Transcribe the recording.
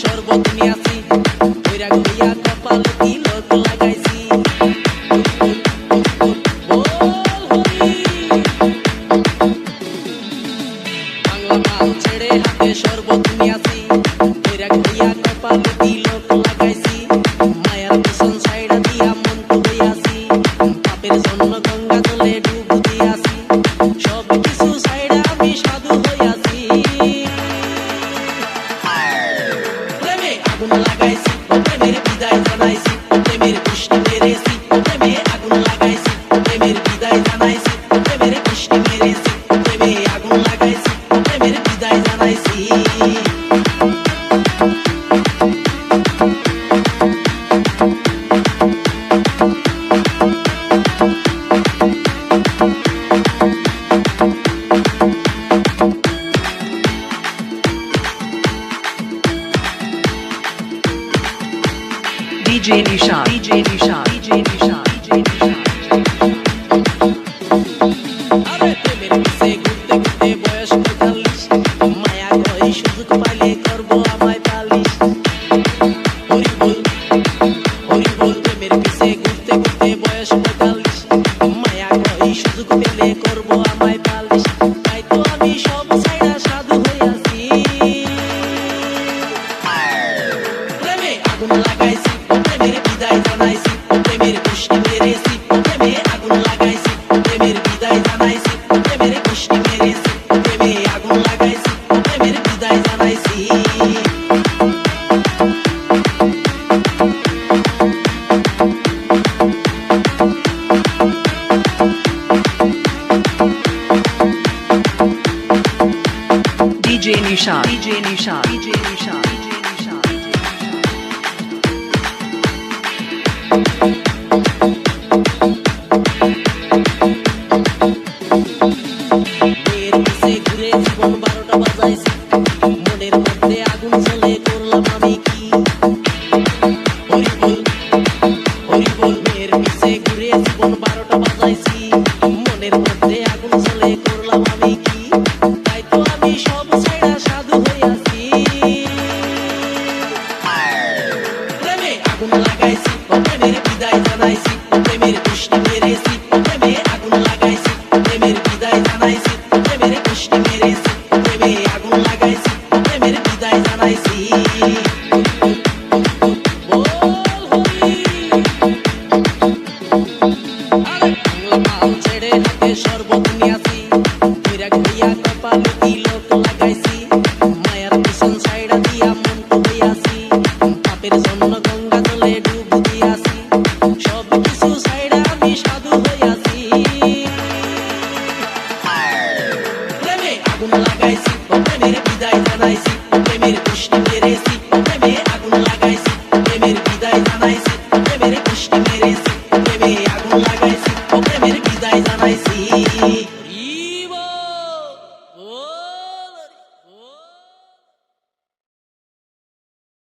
শরবত নিয়াছি বৈরাগ হইয়া কপাল তিলক লাগাইছি বাংলা মাল ছেড়ে হাতে শরবত নিয়াছি বৈরাগ হইয়া কপাল তিলক লাগাইছি মায়ার পিছন সাইডা দিয়া মন্ত্র হইয়াছি পাপের জন্য গঙ্গা জলে ডুব দিয়াছি সব কিছু সাইডা আমি সাধু হইয়াছি প্রেমে আগুন লাগাইছি প্রেমের বিদায় জানাইছি প্রেমের পুষ্টি মেরেছি প্রেমে আগুন লাগাইছি প্রেমের বিদায় জানাইছি প্রেমের পুষ্টি মেরেছি প্রেমে আগুন লাগাইছি প্রেমের বিদায় জানাইছি DJ Nishan, DJ Nishan, DJ Nishan, DJ Nishan. আরে প্রেমের পিছে ঘুরতে ঘুরতে বয়স ৪৫ মায়া কই সুযোগ পাইলে করবো আমায় পালিশ হরি বল প্রেমের পিছে ঘুরতে ঘুরতে বয়স ৪৫ মায়া কই সুযোগ পেলে করবো আমায় পালিশ তাই তো আমি সব সাইডা সাধু হইয়াছি প্রেমে আগুন লাগাইছি প্রেমের বিদায় জানাইছি প্রেমের পুষ্টি মেরেছি প্রেমে আগুন লাগাইছি প্রেমের বিদায় জানাইছি প্রেমের পুষ্টি মেরেছি প্রেমে আগুন লাগাইছি প্রেমের বিদায় জানাইছি DJ Nishan, DJ Nishan, DJ Nishan.